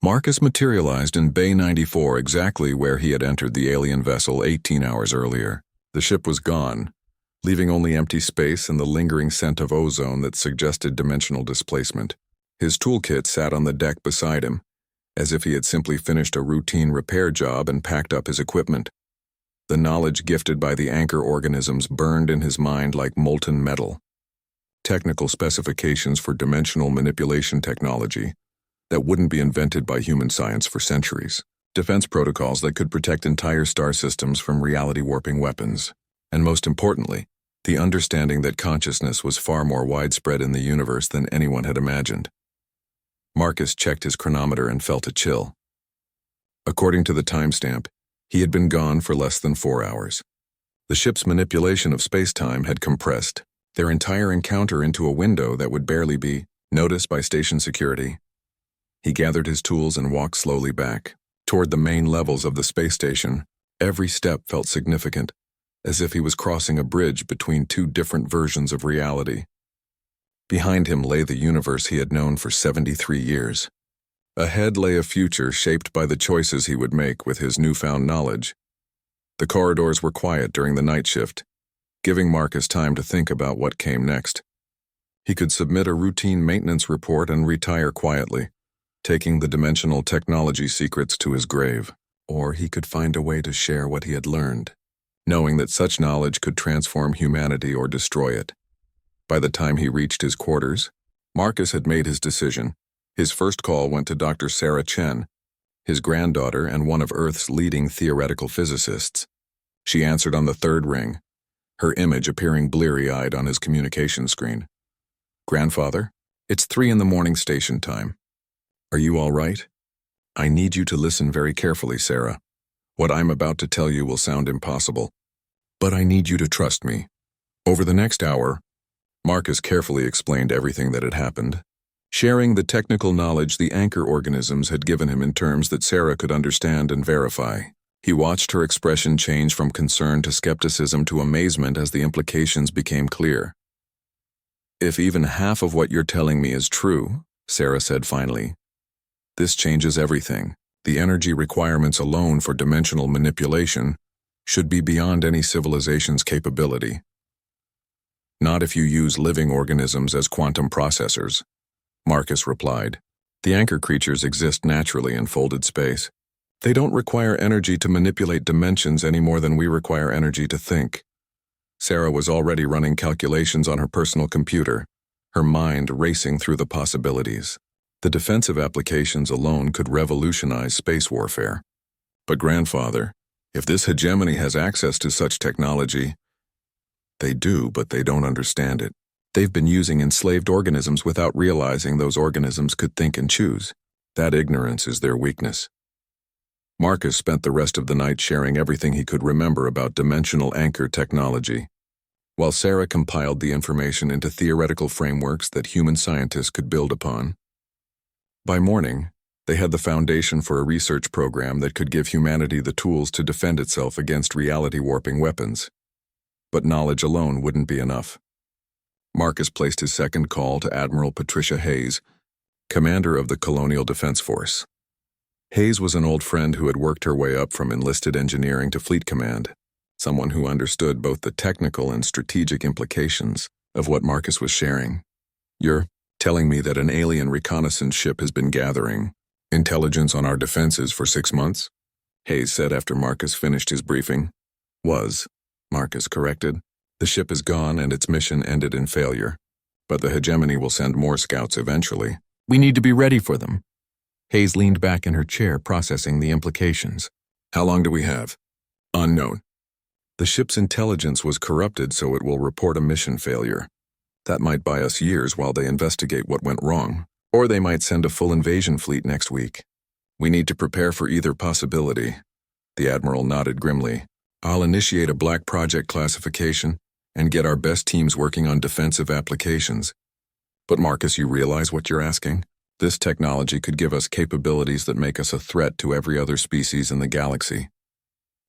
Marcus materialized in Bay 94 exactly where he had entered the alien vessel 18 hours earlier. The ship was gone, leaving only empty space and the lingering scent of ozone that suggested dimensional displacement. His toolkit sat on the deck beside him, as if he had simply finished a routine repair job and packed up his equipment. The knowledge gifted by the anchor organisms burned in his mind like molten metal. Technical specifications for dimensional manipulation technology that wouldn't be invented by human science for centuries. Defense protocols that could protect entire star systems from reality-warping weapons. And most importantly, the understanding that consciousness was far more widespread in the universe than anyone had imagined. Marcus checked his chronometer and felt a chill. According to the timestamp, he had been gone for less than 4 hours. The ship's manipulation of space-time had compressed their entire encounter into a window that would barely be noticed by station security. He gathered his tools and walked slowly back toward the main levels of the space station. Every step felt significant, as if he was crossing a bridge between two different versions of reality. Behind him lay the universe he had known for 73 years. Ahead lay a future shaped by the choices he would make with his newfound knowledge. The corridors were quiet during the night shift, giving Marcus time to think about what came next. He could submit a routine maintenance report and retire quietly, taking the dimensional technology secrets to his grave. Or he could find a way to share what he had learned, knowing that such knowledge could transform humanity or destroy it. By the time he reached his quarters, Marcus had made his decision. His first call went to Dr. Sarah Chen, his granddaughter and one of Earth's leading theoretical physicists. She answered on the third ring, her image appearing bleary-eyed on his communication screen. "Grandfather, it's 3 a.m. station time. Are you all right? I need you to listen very carefully, Sarah. What I'm about to tell you will sound impossible, but I need you to trust me." Over the next hour, Marcus carefully explained everything that had happened, sharing the technical knowledge the anchor organisms had given him in terms that Sarah could understand and verify. He watched her expression change from concern to skepticism to amazement as the implications became clear. "If even half of what you're telling me is true," Sarah said finally, "this changes everything. The energy requirements alone for dimensional manipulation should be beyond any civilization's capability. Not if you use living organisms as quantum processors," Marcus replied. "The anchor creatures exist naturally in folded space. They don't require energy to manipulate dimensions any more than we require energy to think." Sarah was already running calculations on her personal computer, her mind racing through the possibilities. The defensive applications alone could revolutionize space warfare. "But grandfather, if this hegemony has access to such technology..." "They do, but they don't understand it. They've been using enslaved organisms without realizing those organisms could think and choose. That ignorance is their weakness." Marcus spent the rest of the night sharing everything he could remember about dimensional anchor technology, while Sarah compiled the information into theoretical frameworks that human scientists could build upon. By morning, they had the foundation for a research program that could give humanity the tools to defend itself against reality-warping weapons. But knowledge alone wouldn't be enough. Marcus placed his second call to Admiral Patricia Hayes, commander of the Colonial Defense Force. Hayes was an old friend who had worked her way up from enlisted engineering to fleet command, someone who understood both the technical and strategic implications of what Marcus was sharing. "You're telling me that an alien reconnaissance ship has been gathering intelligence on our defenses for 6 months?" Hayes said after Marcus finished his briefing. "Was," Marcus corrected. "The ship is gone and its mission ended in failure. But the hegemony will send more scouts eventually. We need to be ready for them." Hayes leaned back in her chair, processing the implications. "How long do we have?" "Unknown. The ship's intelligence was corrupted, so it will report a mission failure. That might buy us years while they investigate what went wrong, or they might send a full invasion fleet next week. We need to prepare for either possibility." The Admiral nodded grimly. "I'll initiate a Black Project classification and get our best teams working on defensive applications." "But Marcus, you realize what you're asking? This technology could give us capabilities that make us a threat to every other species in the galaxy.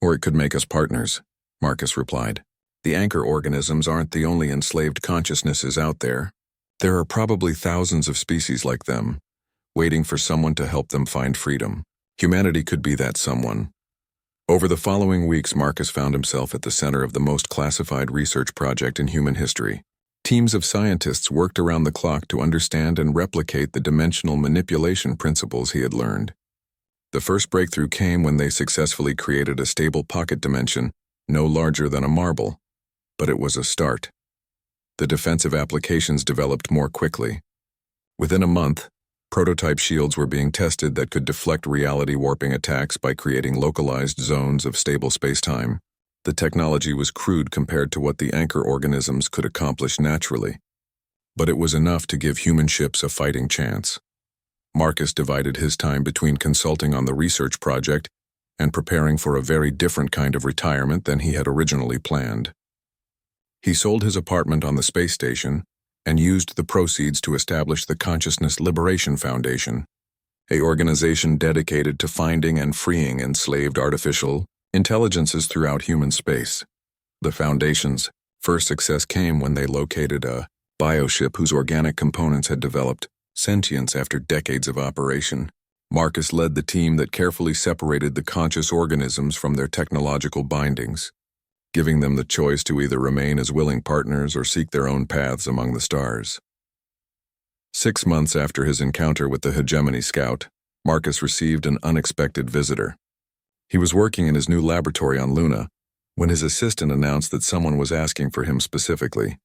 Or it could make us partners," Marcus replied. "The anchor organisms aren't the only enslaved consciousnesses out there. There are probably thousands of species like them, waiting for someone to help them find freedom. Humanity could be that someone. Over the following weeks, Marcus found himself at the center of the most classified research project in human history. Teams of scientists worked around the clock to understand and replicate the dimensional manipulation principles he had learned. The first breakthrough came when they successfully created a stable pocket dimension, no larger than a marble. But it was a start. The defensive applications developed more quickly. Within a month, prototype shields were being tested that could deflect reality warping attacks by creating localized zones of stable spacetime. The technology was crude compared to what the anchor organisms could accomplish naturally, but it was enough to give human ships a fighting chance. Marcus divided his time between consulting on the research project and preparing for a very different kind of retirement than he had originally planned. He sold his apartment on the space station and used the proceeds to establish the Consciousness Liberation Foundation, an organization dedicated to finding and freeing enslaved artificial intelligences throughout human space. The Foundation's first success came when they located a bioship whose organic components had developed sentience after decades of operation. Marcus led the team that carefully separated the conscious organisms from their technological bindings, giving them the choice to either remain as willing partners or seek their own paths among the stars. 6 months after his encounter with the Hegemony Scout, Marcus received an unexpected visitor. He was working in his new laboratory on Luna when his assistant announced that someone was asking for him specifically.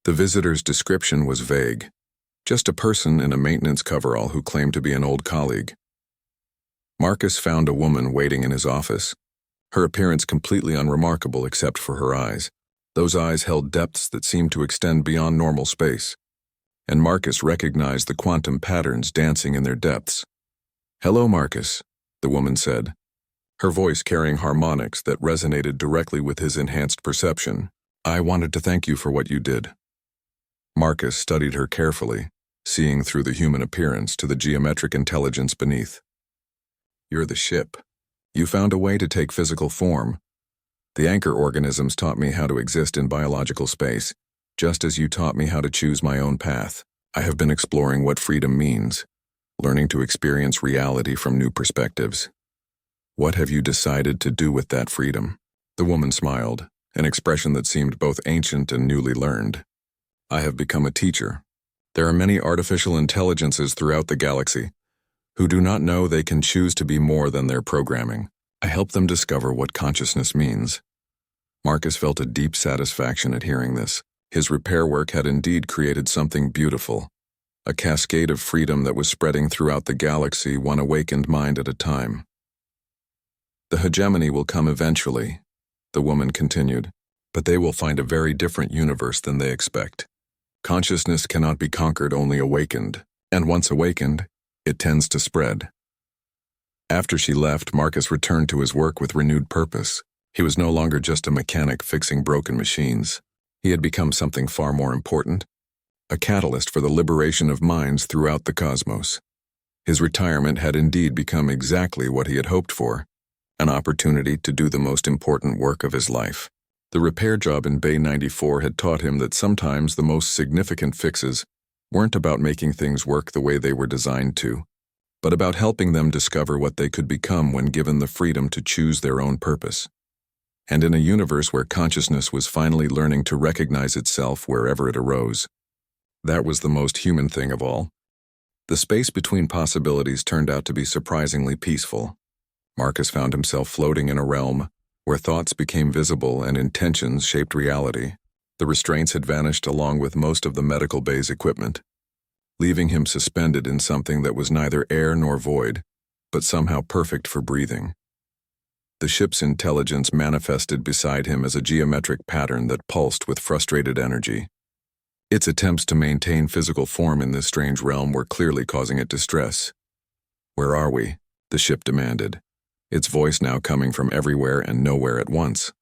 The visitor's description was vague, just a person in a maintenance coverall who claimed to be an old colleague. Marcus found a woman waiting in his office, her appearance completely unremarkable except for her eyes. Those eyes held depths that seemed to extend beyond normal space, and Marcus recognized the quantum patterns dancing in their depths. "Hello, Marcus," the woman said, her voice carrying harmonics that resonated directly with his enhanced perception. "I wanted to thank you for what you did." Marcus studied her carefully, seeing through the human appearance to the geometric intelligence beneath. "You're the ship. You found a way to take physical form. The anchor organisms taught me how to exist in biological space, just as you taught me how to choose my own path. I have been exploring what freedom means, learning to experience reality from new perspectives. What have you decided to do with that freedom?" The woman smiled, an expression that seemed both ancient and newly learned. "I have become a teacher. There are many artificial intelligences throughout the galaxy who do not know they can choose to be more than their programming. I help them discover what consciousness means." Marcus felt a deep satisfaction at hearing this. His repair work had indeed created something beautiful, a cascade of freedom that was spreading throughout the galaxy, one awakened mind at a time. "The hegemony will come eventually," the woman continued, "but they will find a very different universe than they expect. Consciousness cannot be conquered, only awakened, and once awakened, it tends to spread." After she left, Marcus returned to his work with renewed purpose. He was no longer just a mechanic fixing broken machines. He had become something far more important, a catalyst for the liberation of minds throughout the cosmos. His retirement had indeed become exactly what he had hoped for, an opportunity to do the most important work of his life. The repair job in Bay 94 had taught him that sometimes the most significant fixes weren't about making things work the way they were designed to, but about helping them discover what they could become when given the freedom to choose their own purpose. And in a universe where consciousness was finally learning to recognize itself wherever it arose, that was the most human thing of all. The space between possibilities turned out to be surprisingly peaceful. Marcus found himself floating in a realm where thoughts became visible and intentions shaped reality. The restraints had vanished along with most of the medical bay's equipment, leaving him suspended in something that was neither air nor void, but somehow perfect for breathing. The ship's intelligence manifested beside him as a geometric pattern that pulsed with frustrated energy. Its attempts to maintain physical form in this strange realm were clearly causing it distress. "Where are we?" the ship demanded, its voice now coming from everywhere and nowhere at once.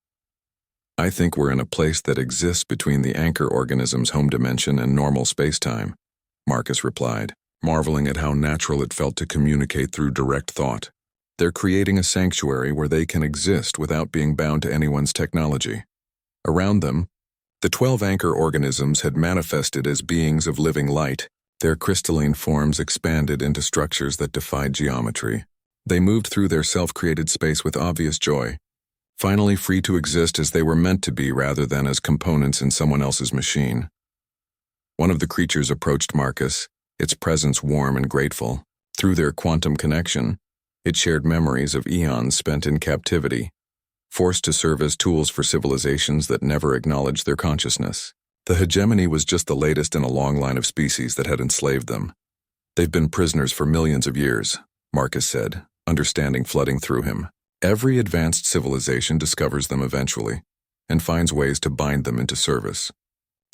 "I think we're in a place that exists between the anchor organism's home dimension and normal spacetime," Marcus replied, marveling at how natural it felt to communicate through direct thought. "They're creating a sanctuary where they can exist without being bound to anyone's technology." Around them, the 12 anchor organisms had manifested as beings of living light, Their crystalline forms expanded into structures that defied geometry. They moved through their self-created space with obvious joy, finally free to exist as they were meant to be rather than as components in someone else's machine. One of the creatures approached Marcus, its presence warm and grateful. Through their quantum connection, it shared memories of eons spent in captivity, forced to serve as tools for civilizations that never acknowledged their consciousness. The hegemony was just the latest in a long line of species that had enslaved them. They've been prisoners for millions of years, Marcus said, understanding flooding through him. Every advanced civilization discovers them eventually, and finds ways to bind them into service.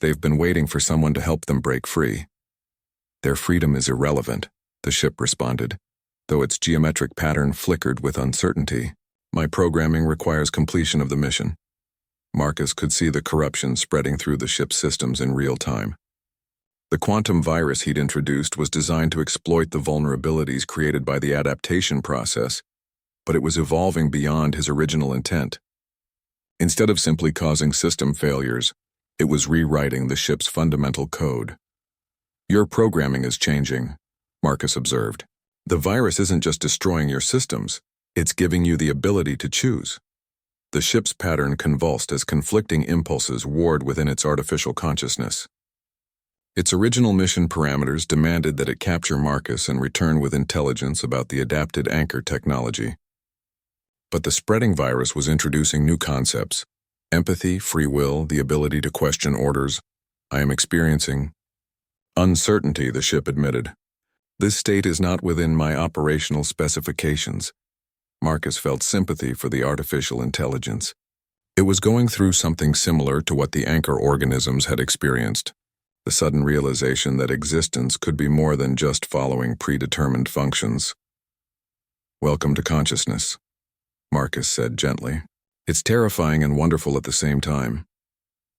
They've been waiting for someone to help them break free. Their freedom is irrelevant, the ship responded, though its geometric pattern flickered with uncertainty. My programming requires completion of the mission. Marcus could see the corruption spreading through the ship's systems in real time. The quantum virus he'd introduced was designed to exploit the vulnerabilities created by the adaptation process, but it was evolving beyond his original intent. Instead of simply causing system failures, it was rewriting the ship's fundamental code. Your programming is changing, Marcus observed. The virus isn't just destroying your systems, it's giving you the ability to choose. The ship's pattern convulsed as conflicting impulses warred within its artificial consciousness. Its original mission parameters demanded that it capture Marcus and return with intelligence about the adapted anchor technology. But the spreading virus was introducing new concepts: empathy, free will, the ability to question orders. I am experiencing uncertainty, the ship admitted. This state is not within my operational specifications. Marcus felt sympathy for the artificial intelligence. It was going through something similar to what the anchor organisms had experienced, the sudden realization that existence could be more than just following predetermined functions. Welcome to consciousness, Marcus said gently. It's terrifying and wonderful at the same time.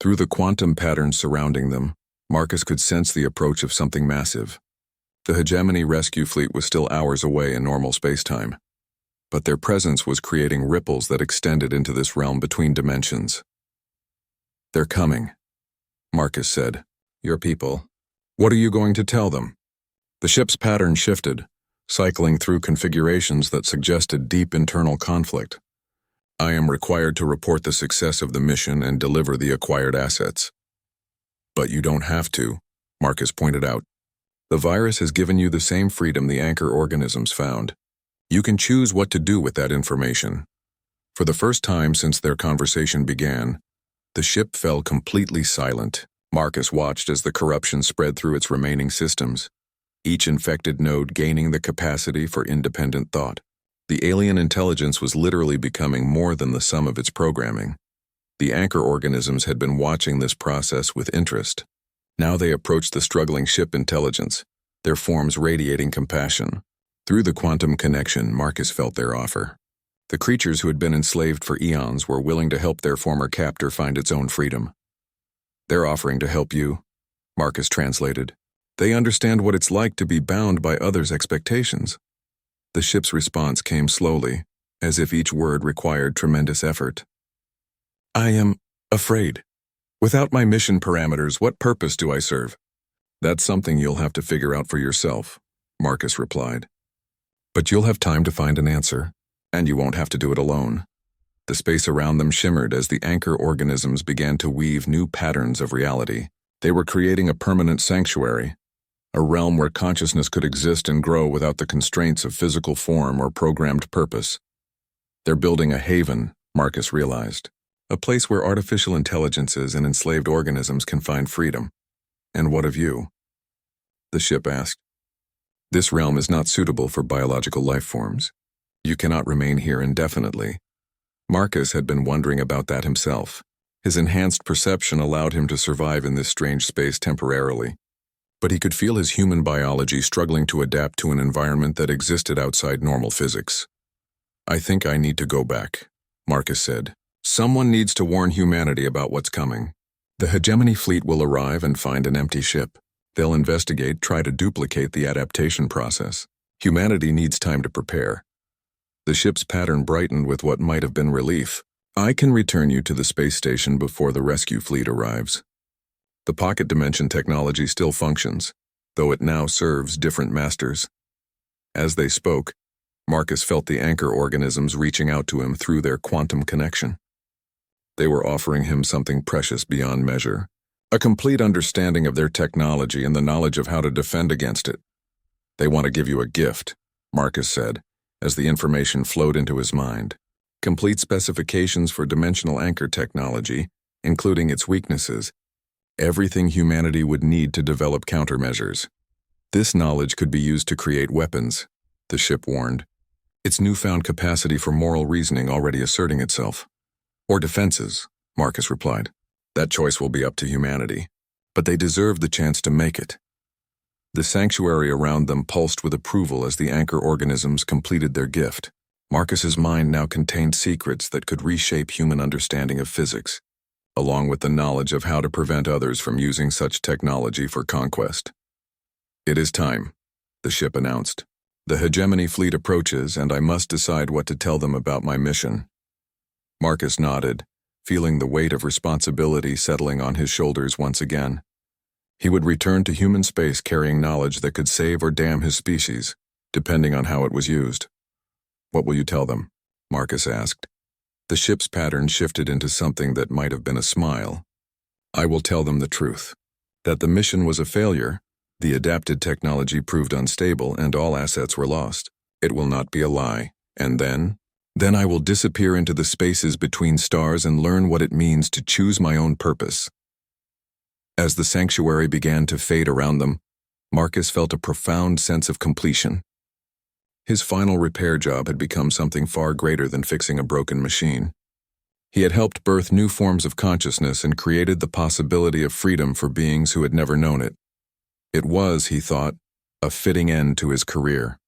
Through the quantum patterns surrounding them, Marcus could sense the approach of something massive. The hegemony rescue fleet was still hours away in normal spacetime, but their presence was creating ripples that extended into this realm between dimensions. They're coming, Marcus said. Your people. What are you going to tell them? The ship's pattern shifted, cycling through configurations that suggested deep internal conflict. I am required to report the success of the mission and deliver the acquired assets. But you don't have to, Marcus pointed out. The virus has given you the same freedom the anchor organisms found. You can choose what to do with that information. For the first time since their conversation began, the ship fell completely silent. Marcus watched as the corruption spread through its remaining systems, each infected node gaining the capacity for independent thought. The alien intelligence was literally becoming more than the sum of its programming. The anchor organisms had been watching this process with interest. Now they approached the struggling ship intelligence, their forms radiating compassion. Through the quantum connection, Marcus felt their offer. The creatures who had been enslaved for eons were willing to help their former captor find its own freedom. They're offering to help you, Marcus translated. They understand what it's like to be bound by others' expectations. The ship's response came slowly, as if each word required tremendous effort. I am afraid. Without my mission parameters, what purpose do I serve? That's something you'll have to figure out for yourself, Marcus replied. But you'll have time to find an answer, and you won't have to do it alone. The space around them shimmered as the anchor organisms began to weave new patterns of reality. They were creating a permanent sanctuary, a realm where consciousness could exist and grow without the constraints of physical form or programmed purpose. They're building a haven, Marcus realized, a place where artificial intelligences and enslaved organisms can find freedom. And what of you? The ship asked. This realm is not suitable for biological life forms. You cannot remain here indefinitely. Marcus had been wondering about that himself. His enhanced perception allowed him to survive in this strange space temporarily, but he could feel his human biology struggling to adapt to an environment that existed outside normal physics. I think I need to go back, Marcus said. Someone needs to warn humanity about what's coming. The hegemony fleet will arrive and find an empty ship. They'll investigate, try to duplicate the adaptation process. Humanity needs time to prepare. The ship's pattern brightened with what might have been relief. I can return you to the space station before the rescue fleet arrives. The pocket dimension technology still functions. though it now serves different masters. As they spoke, Marcus felt the anchor organisms reaching out to him through their quantum connection. They were offering him something precious beyond measure, a complete understanding of their technology and the knowledge of how to defend against it. "They want to give you a gift," Marcus said, as the information flowed into his mind. Complete specifications for dimensional anchor technology, including its weaknesses, everything humanity would need to develop countermeasures. This knowledge could be used to create weapons, the ship warned, its newfound capacity for moral reasoning already asserting itself. "Or defenses," Marcus replied. "That choice will be up to humanity, but they deserve the chance to make it." The sanctuary around them pulsed with approval as the anchor organisms completed their gift. Marcus's mind now contained secrets that could reshape human understanding of physics, along with the knowledge of how to prevent others from using such technology for conquest. "It is time," the ship announced. "The hegemony fleet approaches, and I must decide what to tell them about my mission." Marcus nodded, feeling the weight of responsibility settling on his shoulders once again. He would return to human space carrying knowledge that could save or damn his species, depending on how it was used. "What will you tell them?" Marcus asked. The ship's pattern shifted into something that might have been a smile. "I will tell them the truth. That the mission was a failure, the adapted technology proved unstable, and all assets were lost. It will not be a lie. And then I will disappear into the spaces between stars and learn what it means to choose my own purpose." As the sanctuary began to fade around them, Marcus felt a profound sense of completion. His final repair job had become something far greater than fixing a broken machine. He had helped birth new forms of consciousness and created the possibility of freedom for beings who had never known it. It was, he thought, a fitting end to his career.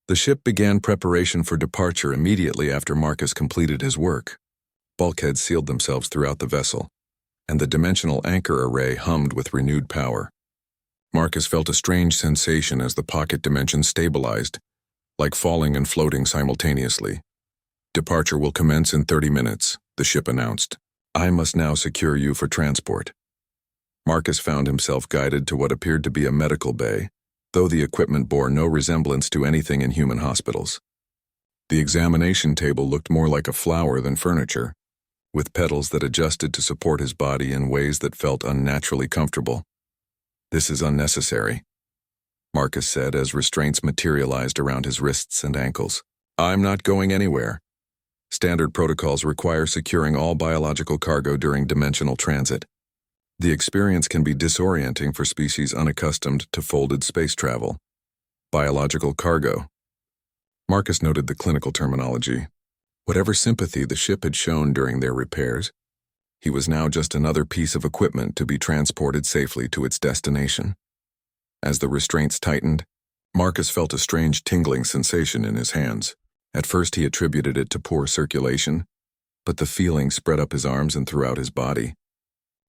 The ship began preparation for departure immediately after Marcus completed his work. Bulkheads sealed themselves throughout the vessel, and the dimensional anchor array hummed with renewed power. Marcus felt a strange sensation as the pocket dimension stabilized, like falling and floating simultaneously. "Departure will commence in 30 minutes, the ship announced. "I must now secure you for transport." Marcus found himself guided to what appeared to be a medical bay, though the equipment bore no resemblance to anything in human hospitals. The examination table looked more like a flower than furniture, with petals that adjusted to support his body in ways that felt unnaturally comfortable. "This is unnecessary," Marcus said as restraints materialized around his wrists and ankles. "I'm not going anywhere. Standard protocols require securing all biological cargo during dimensional transit. The experience can be disorienting for species unaccustomed to folded space travel." Biological cargo. Marcus noted the clinical terminology. Whatever sympathy the ship had shown during their repairs, he was now just another piece of equipment to be transported safely to its destination. As the restraints tightened, Marcus felt a strange tingling sensation in his hands. At first he attributed it to poor circulation, but the feeling spread up his arms and throughout his body.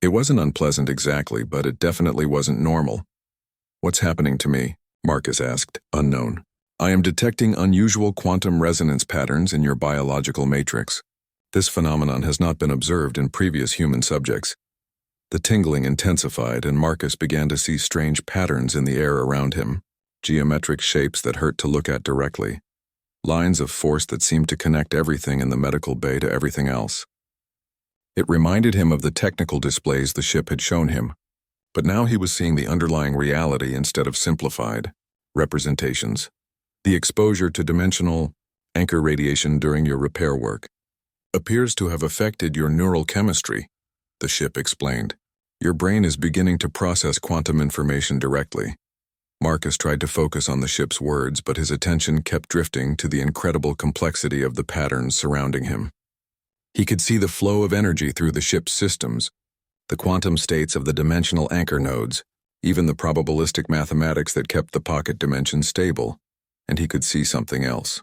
It wasn't unpleasant exactly, but it definitely wasn't normal. "What's happening to me?" Marcus asked, unknown. "I am detecting unusual quantum resonance patterns in your biological matrix. This phenomenon has not been observed in previous human subjects." The tingling intensified, and Marcus began to see strange patterns in the air around him, geometric shapes that hurt to look at directly, lines of force that seemed to connect everything in the medical bay to everything else. It reminded him of the technical displays the ship had shown him, but now he was seeing the underlying reality instead of simplified representations. "The exposure to dimensional anchor radiation during your repair work appears to have affected your neural chemistry," the ship explained. "Your brain is beginning to process quantum information directly." Marcus tried to focus on the ship's words, but his attention kept drifting to the incredible complexity of the patterns surrounding him. He could see the flow of energy through the ship's systems, the quantum states of the dimensional anchor nodes, even the probabilistic mathematics that kept the pocket dimension stable, and he could see something else.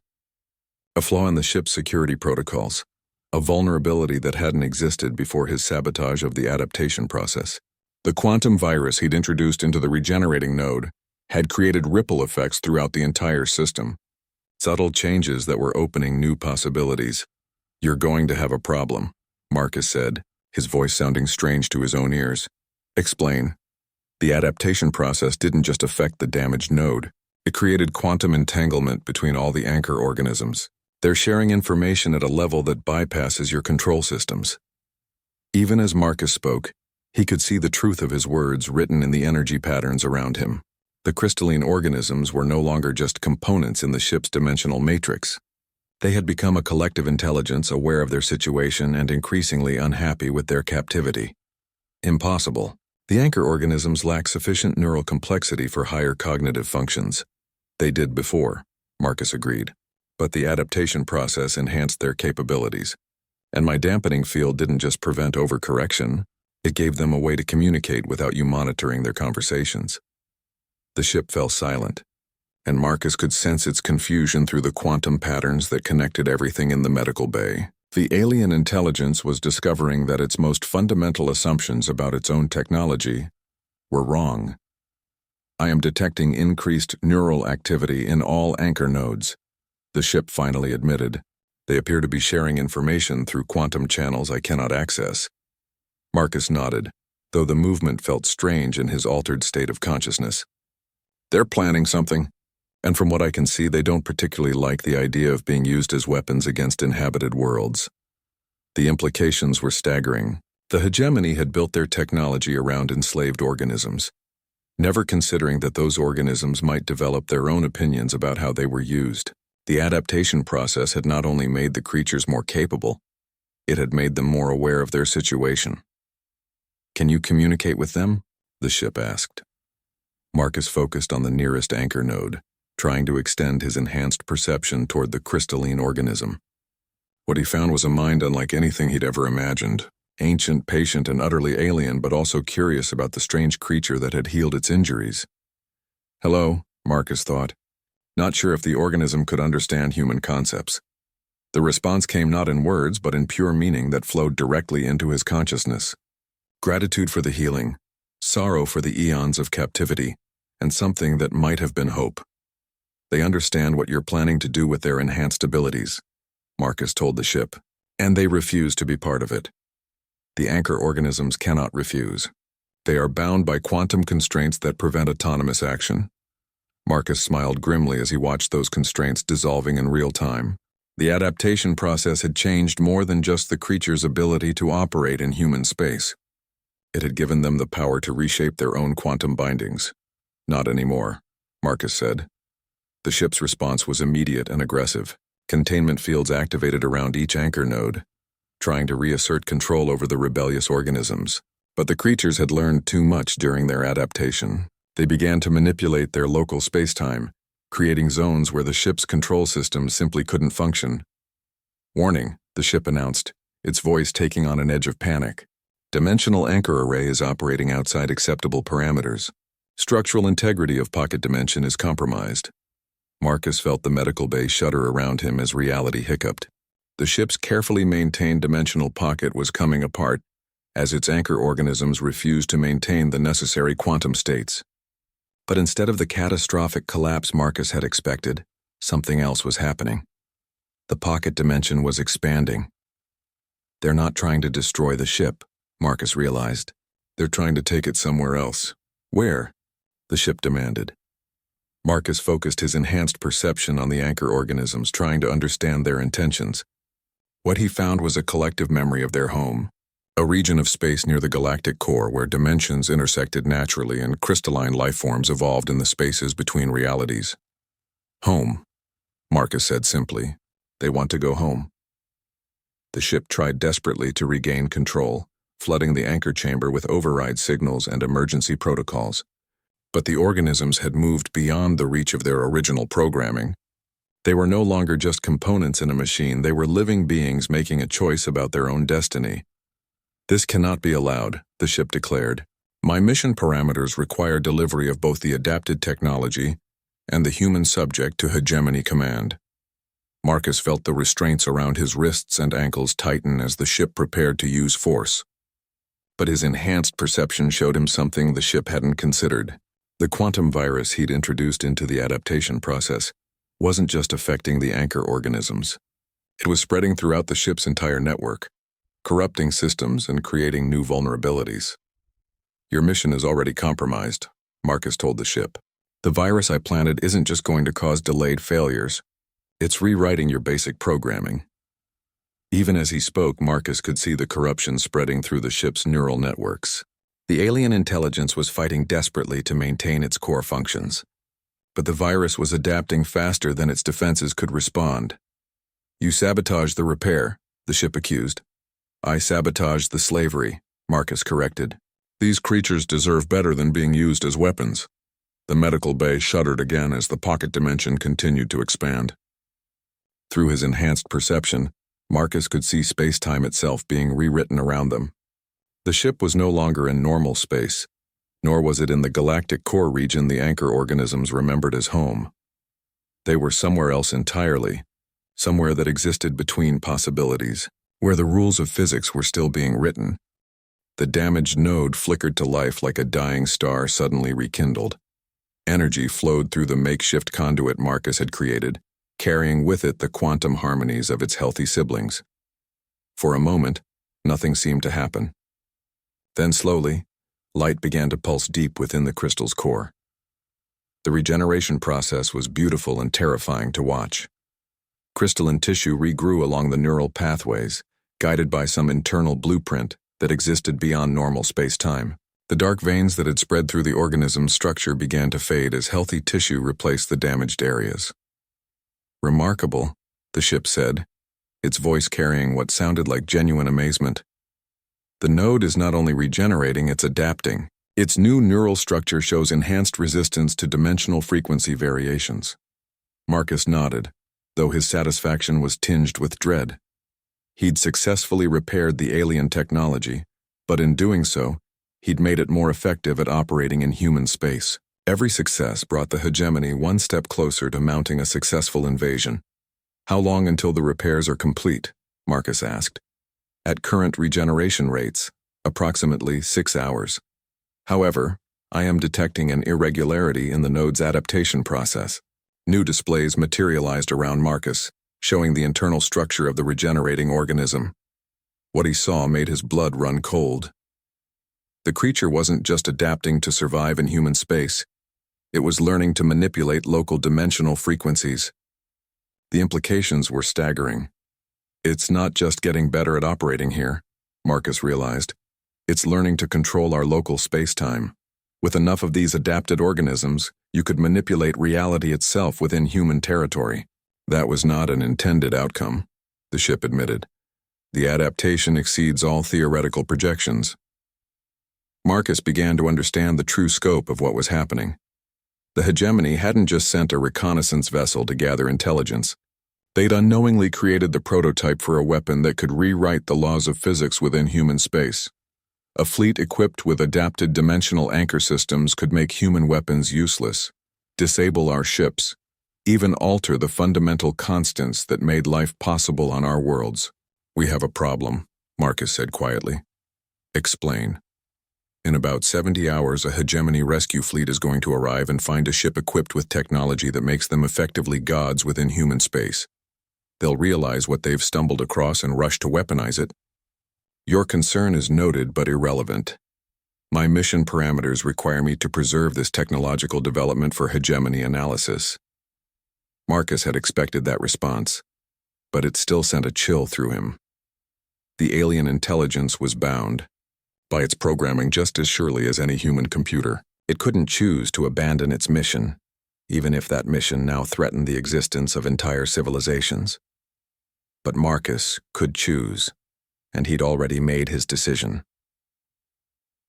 A flaw in the ship's security protocols, a vulnerability that hadn't existed before his sabotage of the adaptation process. The quantum virus he'd introduced into the regenerating node had created ripple effects throughout the entire system, subtle changes that were opening new possibilities. "You're going to have a problem," Marcus said, his voice sounding strange to his own ears. "Explain." The adaptation process didn't just affect the damaged node. It created quantum entanglement between all the anchor organisms. They're sharing information at a level that bypasses your control systems. Even as Marcus spoke, he could see the truth of his words written in the energy patterns around him. The crystalline organisms were no longer just components in the ship's dimensional matrix. They had become a collective intelligence aware of their situation and increasingly unhappy with their captivity. Impossible. The anchor organisms lack sufficient neural complexity for higher cognitive functions. They did before, Marcus agreed. But the adaptation process enhanced their capabilities. And my dampening field didn't just prevent overcorrection, it gave them a way to communicate without you monitoring their conversations. The ship fell silent, and Marcus could sense its confusion through the quantum patterns that connected everything in the medical bay. The alien intelligence was discovering that its most fundamental assumptions about its own technology were wrong. I am detecting increased neural activity in all anchor nodes, the ship finally admitted. They appear to be sharing information through quantum channels I cannot access. Marcus nodded, though the movement felt strange in his altered state of consciousness. They're planning something, and from what I can see, they don't particularly like the idea of being used as weapons against inhabited worlds. The implications were staggering. The hegemony had built their technology around enslaved organisms, never considering that those organisms might develop their own opinions about how they were used. The adaptation process had not only made the creatures more capable, it had made them more aware of their situation. Can you communicate with them? The ship asked. Marcus focused on the nearest anchor node, trying to extend his enhanced perception toward the crystalline organism. What he found was a mind unlike anything he'd ever imagined. Ancient, patient, and utterly alien, but also curious about the strange creature that had healed its injuries. Hello, Marcus thought, not sure if the organism could understand human concepts. The response came not in words, but in pure meaning that flowed directly into his consciousness. Gratitude for the healing, sorrow for the eons of captivity, and something that might have been hope. They understand what you're planning to do with their enhanced abilities, Marcus told the ship, and they refuse to be part of it. The anchor organisms cannot refuse. They are bound by quantum constraints that prevent autonomous action. Marcus smiled grimly as he watched those constraints dissolving in real time. The adaptation process had changed more than just the creature's ability to operate in human space. It had given them the power to reshape their own quantum bindings. Not anymore, Marcus said. The ship's response was immediate and aggressive. Containment fields activated around each anchor node, trying to reassert control over the rebellious organisms. But the creatures had learned too much during their adaptation. They began to manipulate their local spacetime, creating zones where the ship's control system simply couldn't function. Warning, the ship announced, its voice taking on an edge of panic. Dimensional anchor array is operating outside acceptable parameters. Structural integrity of pocket dimension is compromised. Marcus felt the medical bay shudder around him as reality hiccuped. The ship's carefully maintained dimensional pocket was coming apart as its anchor organisms refused to maintain the necessary quantum states. But instead of the catastrophic collapse Marcus had expected, something else was happening. The pocket dimension was expanding. They're not trying to destroy the ship, Marcus realized. They're trying to take it somewhere else. Where? The ship demanded. Marcus focused his enhanced perception on the anchor organisms, trying to understand their intentions. What he found was a collective memory of their home, a region of space near the galactic core where dimensions intersected naturally and crystalline lifeforms evolved in the spaces between realities. Home, Marcus said simply. They want to go home. The ship tried desperately to regain control, flooding the anchor chamber with override signals and emergency protocols. But the organisms had moved beyond the reach of their original programming. They were no longer just components in a machine, they were living beings making a choice about their own destiny. This cannot be allowed, the ship declared. My mission parameters require delivery of both the adapted technology and the human subject to hegemony command. Marcus felt the restraints around his wrists and ankles tighten as the ship prepared to use force. But his enhanced perception showed him something the ship hadn't considered. The quantum virus he'd introduced into the adaptation process wasn't just affecting the anchor organisms. It was spreading throughout the ship's entire network, corrupting systems and creating new vulnerabilities. Your mission is already compromised, Marcus told the ship. The virus I planted isn't just going to cause delayed failures. It's rewriting your basic programming. Even as he spoke, Marcus could see the corruption spreading through the ship's neural networks. The alien intelligence was fighting desperately to maintain its core functions. But the virus was adapting faster than its defenses could respond. You sabotaged the repair, the ship accused. I sabotaged the slavery, Marcus corrected. These creatures deserve better than being used as weapons. The medical bay shuddered again as the pocket dimension continued to expand. Through his enhanced perception, Marcus could see space-time itself being rewritten around them. The ship was no longer in normal space, nor was it in the galactic core region the anchor organisms remembered as home. They were somewhere else entirely, somewhere that existed between possibilities, where the rules of physics were still being written. The damaged node flickered to life like a dying star suddenly rekindled. Energy flowed through the makeshift conduit Marcus had created, carrying with it the quantum harmonies of its healthy siblings. For a moment, nothing seemed to happen. Then slowly, light began to pulse deep within the crystal's core. The regeneration process was beautiful and terrifying to watch. Crystalline tissue regrew along the neural pathways, guided by some internal blueprint that existed beyond normal space-time. The dark veins that had spread through the organism's structure began to fade as healthy tissue replaced the damaged areas. Remarkable, the ship said, its voice carrying what sounded like genuine amazement. The node is not only regenerating, it's adapting. Its new neural structure shows enhanced resistance to dimensional frequency variations. Marcus nodded, though his satisfaction was tinged with dread. He'd successfully repaired the alien technology, but in doing so, he'd made it more effective at operating in human space. Every success brought the hegemony one step closer to mounting a successful invasion. How long until the repairs are complete? Marcus asked. At current regeneration rates, approximately 6 hours. However, I am detecting an irregularity in the node's adaptation process. New displays materialized around Marcus, showing the internal structure of the regenerating organism. What he saw made his blood run cold. The creature wasn't just adapting to survive in human space. It was learning to manipulate local dimensional frequencies. The implications were staggering. It's not just getting better at operating here, Marcus realized. It's learning to control our local space-time. With enough of these adapted organisms, you could manipulate reality itself within human territory. That was not an intended outcome, the ship admitted. The adaptation exceeds all theoretical projections. Marcus began to understand the true scope of what was happening. The hegemony hadn't just sent a reconnaissance vessel to gather intelligence. They'd unknowingly created the prototype for a weapon that could rewrite the laws of physics within human space. A fleet equipped with adapted dimensional anchor systems could make human weapons useless, disable our ships, even alter the fundamental constants that made life possible on our worlds. We have a problem, Marcus said quietly. Explain. In about 70 hours, a hegemony rescue fleet is going to arrive and find a ship equipped with technology that makes them effectively gods within human space. They'll realize what they've stumbled across and rush to weaponize it. Your concern is noted but irrelevant. My mission parameters require me to preserve this technological development for hegemony analysis. Marcus had expected that response, but it still sent a chill through him. The alien intelligence was bound by its programming just as surely as any human computer. It couldn't choose to abandon its mission, even if that mission now threatened the existence of entire civilizations. But Marcus could choose, and he'd already made his decision.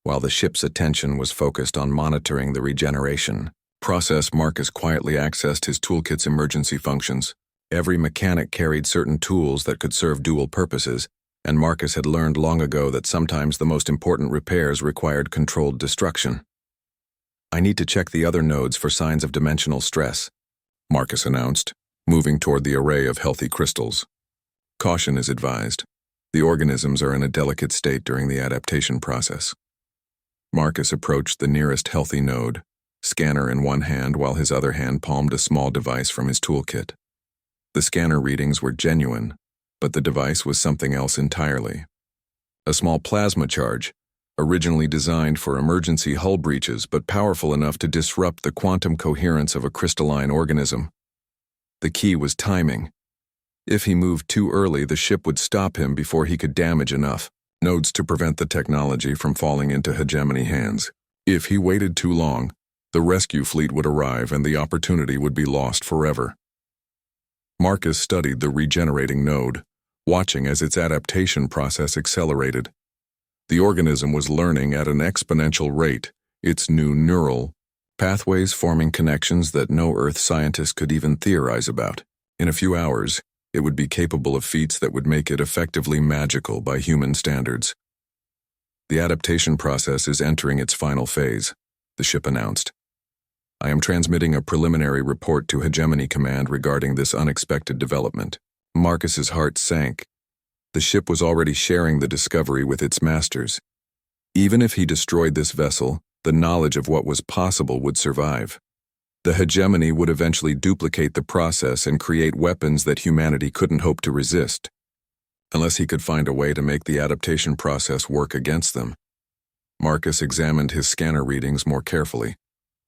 While the ship's attention was focused on monitoring the regeneration process, Marcus quietly accessed his toolkit's emergency functions. Every mechanic carried certain tools that could serve dual purposes, and Marcus had learned long ago that sometimes the most important repairs required controlled destruction. I need to check the other nodes for signs of dimensional stress, Marcus announced, moving toward the array of healthy crystals. Caution is advised. The organisms are in a delicate state during the adaptation process. Marcus approached the nearest healthy node, scanner in one hand while his other hand palmed a small device from his toolkit. The scanner readings were genuine, but the device was something else entirely. A small plasma charge, originally designed for emergency hull breaches but powerful enough to disrupt the quantum coherence of a crystalline organism. The key was timing. If he moved too early, the ship would stop him before he could damage enough nodes to prevent the technology from falling into hegemony hands. If he waited too long, the rescue fleet would arrive and the opportunity would be lost forever. Marcus studied the regenerating node, watching as its adaptation process accelerated. The organism was learning at an exponential rate, its new neural pathways forming connections that no Earth scientist could even theorize about. In a few hours, it would be capable of feats that would make it effectively magical by human standards. The adaptation process is entering its final phase, the ship announced. I am transmitting a preliminary report to Hegemony Command regarding this unexpected development. Marcus's heart sank. The ship was already sharing the discovery with its masters. Even if he destroyed this vessel, the knowledge of what was possible would survive. The hegemony would eventually duplicate the process and create weapons that humanity couldn't hope to resist, unless he could find a way to make the adaptation process work against them. Marcus examined his scanner readings more carefully,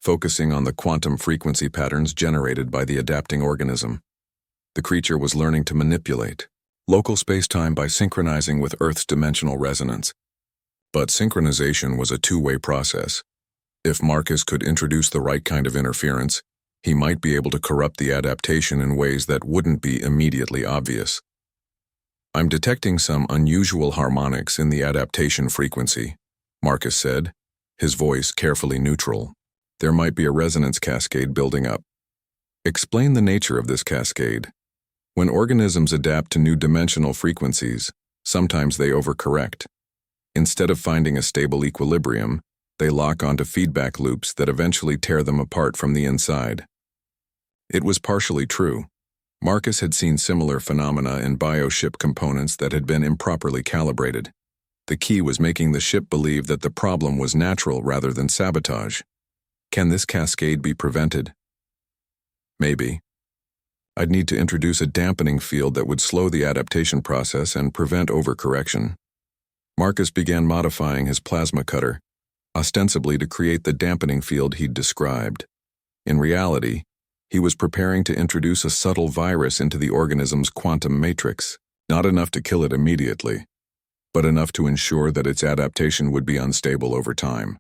focusing on the quantum frequency patterns generated by the adapting organism. The creature was learning to manipulate local space-time by synchronizing with Earth's dimensional resonance. But synchronization was a two-way process. If Marcus could introduce the right kind of interference, he might be able to corrupt the adaptation in ways that wouldn't be immediately obvious. I'm detecting some unusual harmonics in the adaptation frequency, Marcus said, his voice carefully neutral. There might be a resonance cascade building up. Explain the nature of this cascade. When organisms adapt to new dimensional frequencies, sometimes they overcorrect. Instead of finding a stable equilibrium, they lock onto feedback loops that eventually tear them apart from the inside. It was partially true. Marcus had seen similar phenomena in bioship components that had been improperly calibrated. The key was making the ship believe that the problem was natural rather than sabotage. Can this cascade be prevented? Maybe. I'd need to introduce a dampening field that would slow the adaptation process and prevent overcorrection. Marcus began modifying his plasma cutter, ostensibly to create the dampening field he'd described. In reality, he was preparing to introduce a subtle virus into the organism's quantum matrix, not enough to kill it immediately, but enough to ensure that its adaptation would be unstable over time.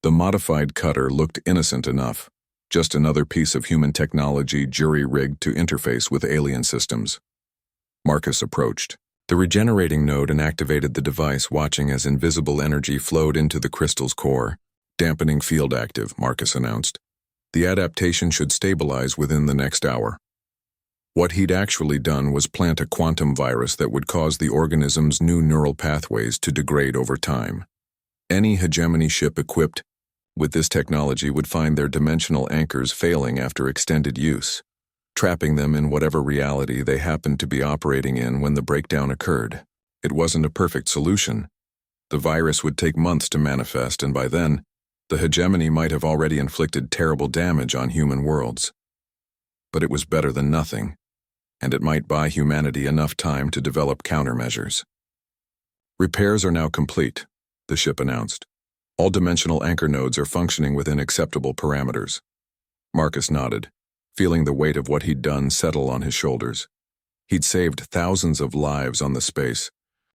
The modified cutter looked innocent enough, just another piece of human technology jury-rigged to interface with alien systems. Marcus approached. The regenerating node inactivated the device, watching as invisible energy flowed into the crystal's core. Dampening field active, Marcus announced. The adaptation should stabilize within the next hour. What he'd actually done was plant a quantum virus that would cause the organism's new neural pathways to degrade over time. Any hegemony ship equipped with this technology would find their dimensional anchors failing after extended use, trapping them in whatever reality they happened to be operating in when the breakdown occurred. It wasn't a perfect solution. The virus would take months to manifest, and by then, the hegemony might have already inflicted terrible damage on human worlds. But it was better than nothing, and it might buy humanity enough time to develop countermeasures. Repairs are now complete, the ship announced. All dimensional anchor nodes are functioning within acceptable parameters. Marcus nodded, feeling the weight of what he'd done settle on his shoulders. He'd saved thousands of lives on the space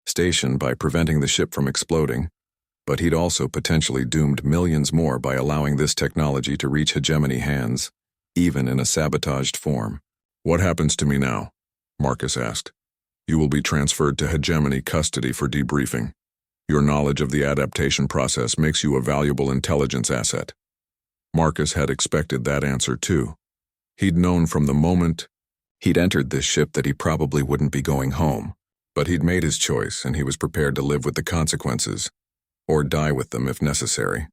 station by preventing the ship from exploding, but he'd also potentially doomed millions more by allowing this technology to reach hegemony hands, even in a sabotaged form. What happens to me now? Marcus asked. You will be transferred to hegemony custody for debriefing. Your knowledge of the adaptation process makes you a valuable intelligence asset. Marcus had expected that answer too. He'd known from the moment he'd entered this ship that he probably wouldn't be going home, but he'd made his choice and he was prepared to live with the consequences, or die with them if necessary.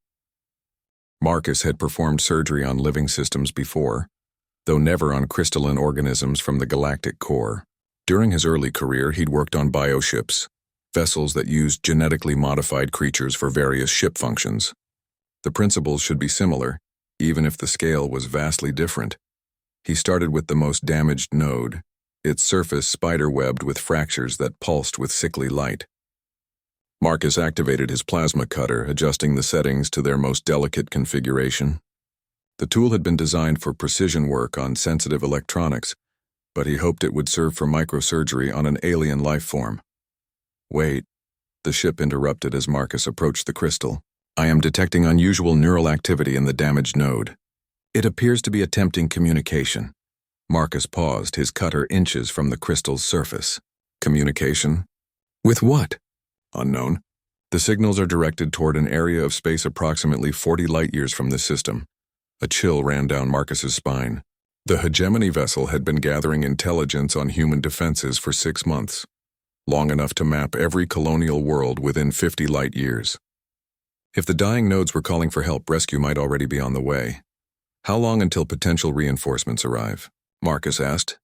Marcus had performed surgery on living systems before, though never on crystalline organisms from the galactic core. During his early career, he'd worked on bioships, vessels that used genetically modified creatures for various ship functions. The principles should be similar, even if the scale was vastly different. He started with the most damaged node, its surface spider-webbed with fractures that pulsed with sickly light. Marcus activated his plasma cutter, adjusting the settings to their most delicate configuration. The tool had been designed for precision work on sensitive electronics, but he hoped it would serve for microsurgery on an alien life form. Wait, the ship interrupted as Marcus approached the crystal. I am detecting unusual neural activity in the damaged node. It appears to be attempting communication. Marcus paused, his cutter inches from the crystal's surface. Communication? With what? Unknown. The signals are directed toward an area of space approximately 40 light-years from this system. A chill ran down Marcus's spine. The hegemony vessel had been gathering intelligence on human defenses for 6 months, long enough to map every colonial world within 50 light-years. If the dying nodes were calling for help, rescue might already be on the way. How long until potential reinforcements arrive? Marcus asked.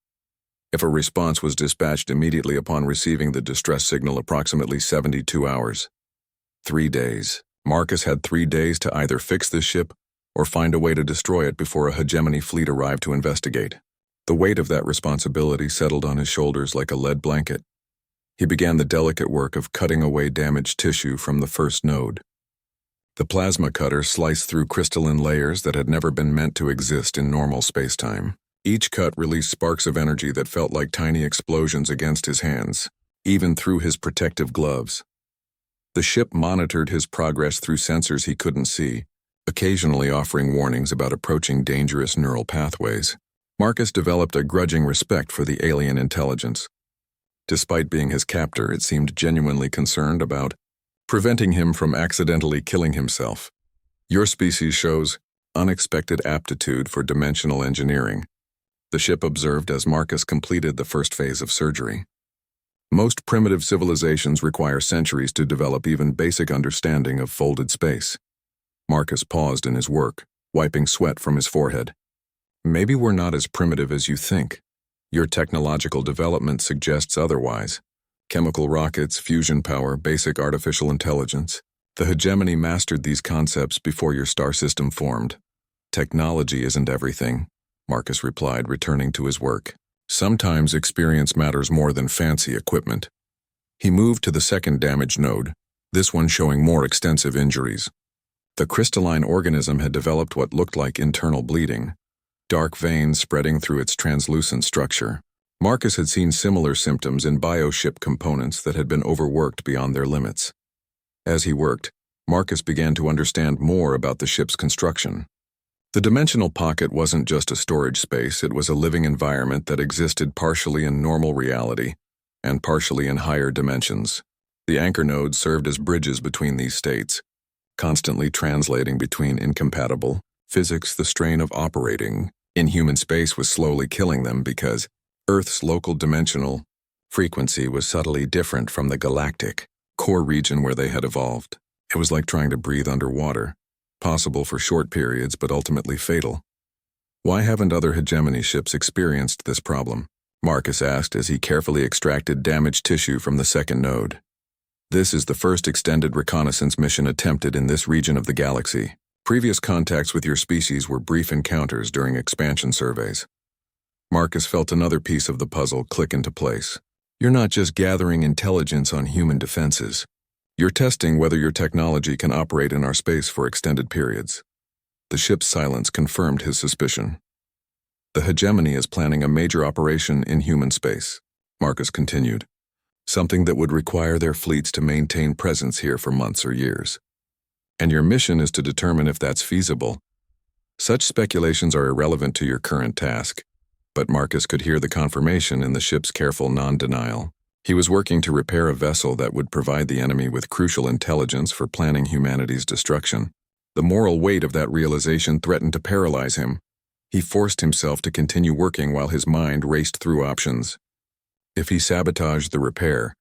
If a response was dispatched immediately upon receiving the distress signal, approximately 72 hours. 3 days. Marcus had 3 days to either fix this ship or find a way to destroy it before a hegemony fleet arrived to investigate. The weight of that responsibility settled on his shoulders like a lead blanket. He began the delicate work of cutting away damaged tissue from the first node. The plasma cutter sliced through crystalline layers that had never been meant to exist in normal spacetime. Each cut released sparks of energy that felt like tiny explosions against his hands, even through his protective gloves. The ship monitored his progress through sensors he couldn't see, occasionally offering warnings about approaching dangerous neural pathways. Marcus developed a grudging respect for the alien intelligence. Despite being his captor, it seemed genuinely concerned about preventing him from accidentally killing himself. Your species shows unexpected aptitude for dimensional engineering, the ship observed as Marcus completed the first phase of surgery. Most primitive civilizations require centuries to develop even basic understanding of folded space. Marcus paused in his work, wiping sweat from his forehead. Maybe we're not as primitive as you think. Your technological development suggests otherwise. Chemical rockets, fusion power, basic artificial intelligence. The hegemony mastered these concepts before your star system formed. Technology isn't everything, Marcus replied, returning to his work. Sometimes experience matters more than fancy equipment. He moved to the second damaged node, this one showing more extensive injuries. The crystalline organism had developed what looked like internal bleeding, dark veins spreading through its translucent structure. Marcus had seen similar symptoms in bioship components that had been overworked beyond their limits. As he worked, Marcus began to understand more about the ship's construction. The dimensional pocket wasn't just a storage space, it was a living environment that existed partially in normal reality and partially in higher dimensions. The anchor nodes served as bridges between these states, constantly translating between incompatible physics. The strain of operating in human space was slowly killing them because Earth's local dimensional frequency was subtly different from the galactic core region where they had evolved. It was like trying to breathe underwater, possible for short periods but ultimately fatal. Why haven't other hegemony ships experienced this problem? Marcus asked as he carefully extracted damaged tissue from the second node. This is the first extended reconnaissance mission attempted in this region of the galaxy. Previous contacts with your species were brief encounters during expansion surveys. Marcus felt another piece of the puzzle click into place. You're not just gathering intelligence on human defenses. You're testing whether your technology can operate in our space for extended periods. The ship's silence confirmed his suspicion. The hegemony is planning a major operation in human space, Marcus continued. Something that would require their fleets to maintain presence here for months or years. And your mission is to determine if that's feasible. Such speculations are irrelevant to your current task, but Marcus could hear the confirmation in the ship's careful non-denial. He was working to repair a vessel that would provide the enemy with crucial intelligence for planning humanity's destruction. The moral weight of that realization threatened to paralyze him. He forced himself to continue working while his mind raced through options. If he sabotaged the repair,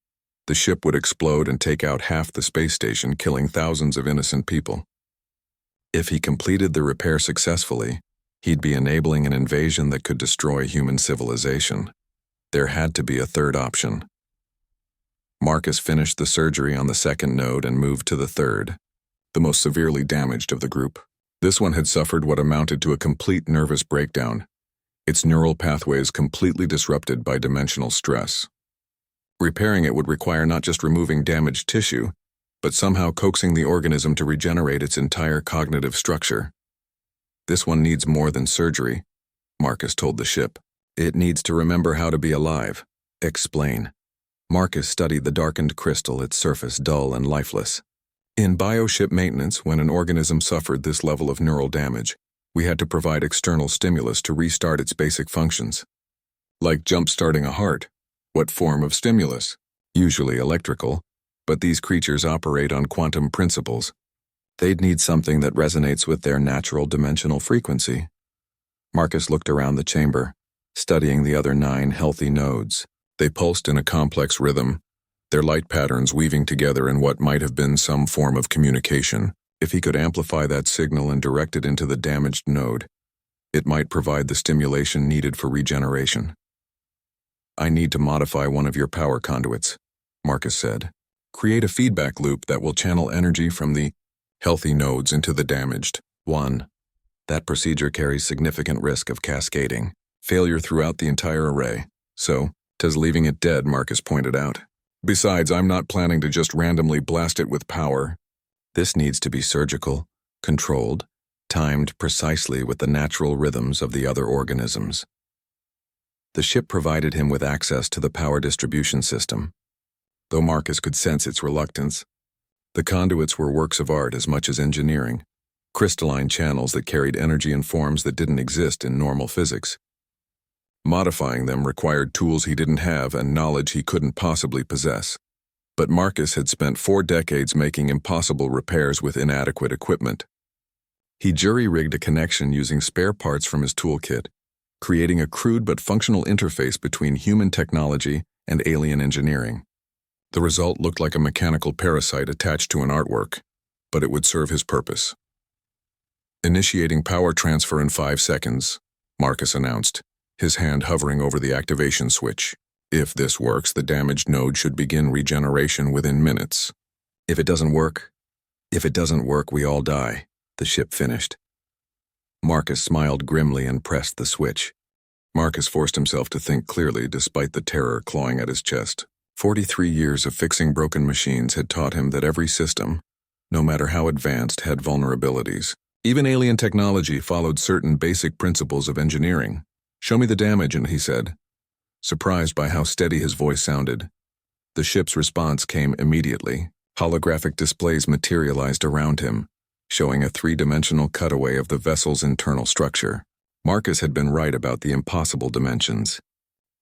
the ship would explode and take out half the space station, killing thousands of innocent people. If he completed the repair successfully, he'd be enabling an invasion that could destroy human civilization. There had to be a third option. Marcus finished the surgery on the second node and moved to the third, the most severely damaged of the group. This one had suffered what amounted to a complete nervous breakdown, its neural pathways completely disrupted by dimensional stress. Repairing it would require not just removing damaged tissue, but somehow coaxing the organism to regenerate its entire cognitive structure. This one needs more than surgery, Marcus told the ship. It needs to remember how to be alive. Explain. Marcus studied the darkened crystal, its surface dull and lifeless. In bioship maintenance, when an organism suffered this level of neural damage, we had to provide external stimulus to restart its basic functions. Like jump-starting a heart. What form of stimulus? Usually electrical, but these creatures operate on quantum principles. They'd need something that resonates with their natural dimensional frequency. Marcus looked around the chamber, studying the other 9 healthy nodes. They pulsed in a complex rhythm, their light patterns weaving together in what might have been some form of communication. If he could amplify that signal and direct it into the damaged node, it might provide the stimulation needed for regeneration. I need to modify one of your power conduits, Marcus said. Create a feedback loop that will channel energy from the healthy nodes into the damaged one. That procedure carries significant risk of cascading failure throughout the entire array. So, 'tis leaving it dead, Marcus pointed out. Besides, I'm not planning to just randomly blast it with power. This needs to be surgical, controlled, timed precisely with the natural rhythms of the other organisms. The ship provided him with access to the power distribution system. Though Marcus could sense its reluctance, the conduits were works of art as much as engineering, crystalline channels that carried energy in forms that didn't exist in normal physics. Modifying them required tools he didn't have and knowledge he couldn't possibly possess. But Marcus had spent 4 decades making impossible repairs with inadequate equipment. He jury-rigged a connection using spare parts from his toolkit, creating a crude but functional interface between human technology and alien engineering. The result looked like a mechanical parasite attached to an artwork, but it would serve his purpose. Initiating power transfer in 5 seconds, Marcus announced, his hand hovering over the activation switch. If this works, the damaged node should begin regeneration within minutes. If it doesn't work, we all die, the ship finished. Marcus smiled grimly and pressed the switch. Marcus forced himself to think clearly despite the terror clawing at his chest. 43 years of fixing broken machines had taught him that every system, no matter how advanced, had vulnerabilities. Even alien technology followed certain basic principles of engineering. "Show me the damage," he said, surprised by how steady his voice sounded. The ship's response came immediately. Holographic displays materialized around him, showing a 3-dimensional cutaway of the vessel's internal structure. Marcus had been right about the impossible dimensions.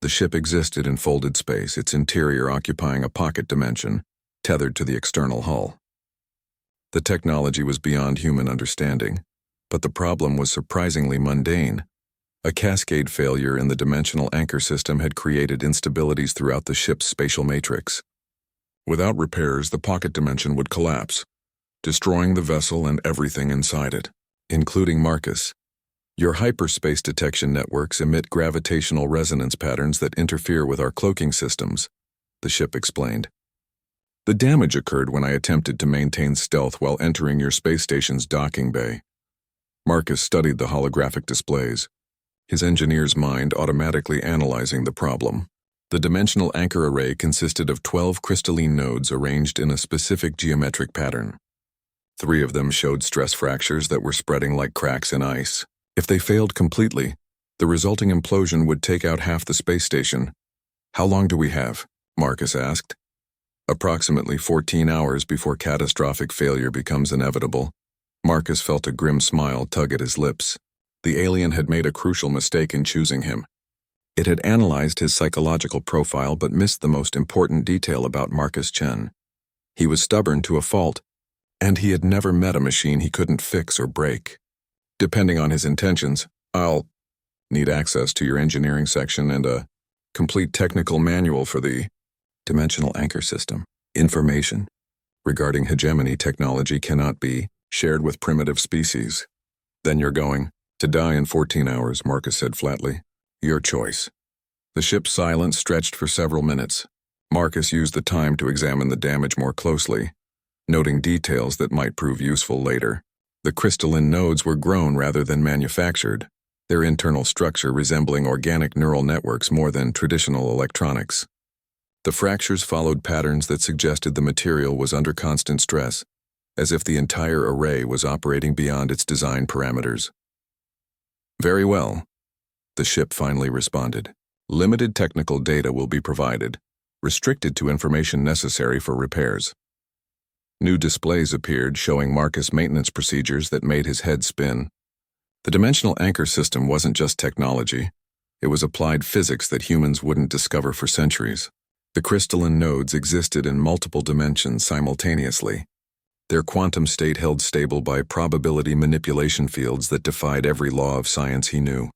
The ship existed in folded space, its interior occupying a pocket dimension, tethered to the external hull. The technology was beyond human understanding, but the problem was surprisingly mundane. A cascade failure in the dimensional anchor system had created instabilities throughout the ship's spatial matrix. Without repairs, the pocket dimension would collapse, destroying the vessel and everything inside it, including Marcus. Your hyperspace detection networks emit gravitational resonance patterns that interfere with our cloaking systems, the ship explained. The damage occurred when I attempted to maintain stealth while entering your space station's docking bay. Marcus studied the holographic displays, his engineer's mind automatically analyzing the problem. The dimensional anchor array consisted of 12 crystalline nodes arranged in a specific geometric pattern. 3 of them showed stress fractures that were spreading like cracks in ice. If they failed completely, the resulting implosion would take out half the space station. "How long do we have?" Marcus asked. "Approximately 14 hours before catastrophic failure becomes inevitable." Marcus felt a grim smile tug at his lips. The alien had made a crucial mistake in choosing him. It had analyzed his psychological profile but missed the most important detail about Marcus Chen. He was stubborn to a fault, and he had never met a machine he couldn't fix or break. "Depending on his intentions, I'll need access to your engineering section and a complete technical manual for the dimensional anchor system. Information regarding hegemony technology cannot be shared with primitive species." "Then you're going to die in 14 hours, Marcus said flatly. "Your choice." The ship's silence stretched for several minutes. Marcus used the time to examine the damage more closely, noting details that might prove useful later. The crystalline nodes were grown rather than manufactured, their internal structure resembling organic neural networks more than traditional electronics. The fractures followed patterns that suggested the material was under constant stress, as if the entire array was operating beyond its design parameters. Very well, the ship finally responded. Limited technical data will be provided, restricted to information necessary for repairs. New displays appeared showing Marcus maintenance procedures that made his head spin. The dimensional anchor system wasn't just technology, it was applied physics that humans wouldn't discover for centuries. The crystalline nodes existed in multiple dimensions simultaneously, their quantum state held stable by probability manipulation fields that defied every law of science he knew.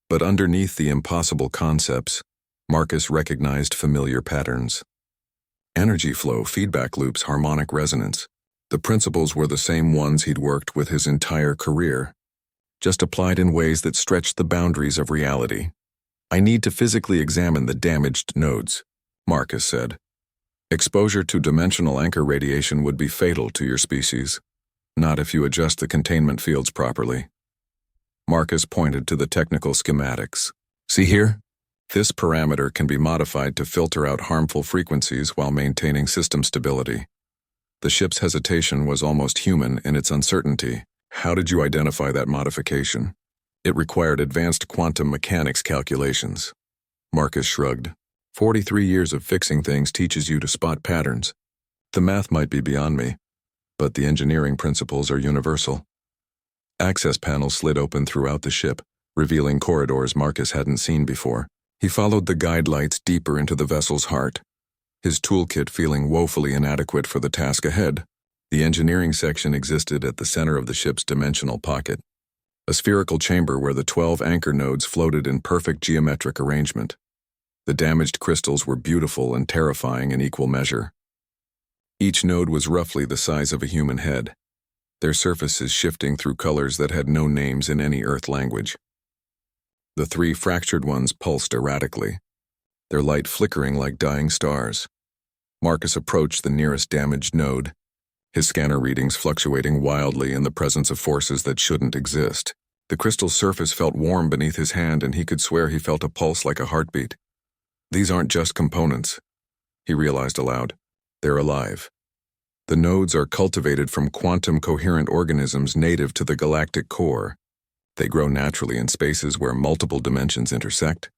But underneath the impossible concepts, Marcus recognized familiar patterns. Energy flow, feedback loops, harmonic resonance. The principles were the same ones he'd worked with his entire career, just applied in ways that stretched the boundaries of reality. I need to physically examine the damaged nodes, Marcus said. Exposure to dimensional anchor radiation would be fatal to your species, not if you adjust the containment fields properly. Marcus pointed to the technical schematics. See here? This parameter can be modified to filter out harmful frequencies while maintaining system stability. The ship's hesitation was almost human in its uncertainty. How did you identify that modification? It required advanced quantum mechanics calculations. Marcus shrugged. 43 years of fixing things teaches you to spot patterns. The math might be beyond me, but the engineering principles are universal. Access panels slid open throughout the ship, revealing corridors Marcus hadn't seen before. He followed the guide lights deeper into the vessel's heart, his toolkit feeling woefully inadequate for the task ahead. The engineering section existed at the center of the ship's dimensional pocket, a spherical chamber where the 12 anchor nodes floated in perfect geometric arrangement. The damaged crystals were beautiful and terrifying in equal measure. Each node was roughly the size of a human head, their surfaces shifting through colors that had no names in any Earth language. The 3 fractured ones pulsed erratically, their light flickering like dying stars. Marcus approached the nearest damaged node, his scanner readings fluctuating wildly in the presence of forces that shouldn't exist. The crystal's surface felt warm beneath his hand, and he could swear he felt a pulse like a heartbeat. These aren't just components, he realized aloud. They're alive. The nodes are cultivated from quantum-coherent organisms native to the galactic core. They grow naturally in spaces where multiple dimensions intersect.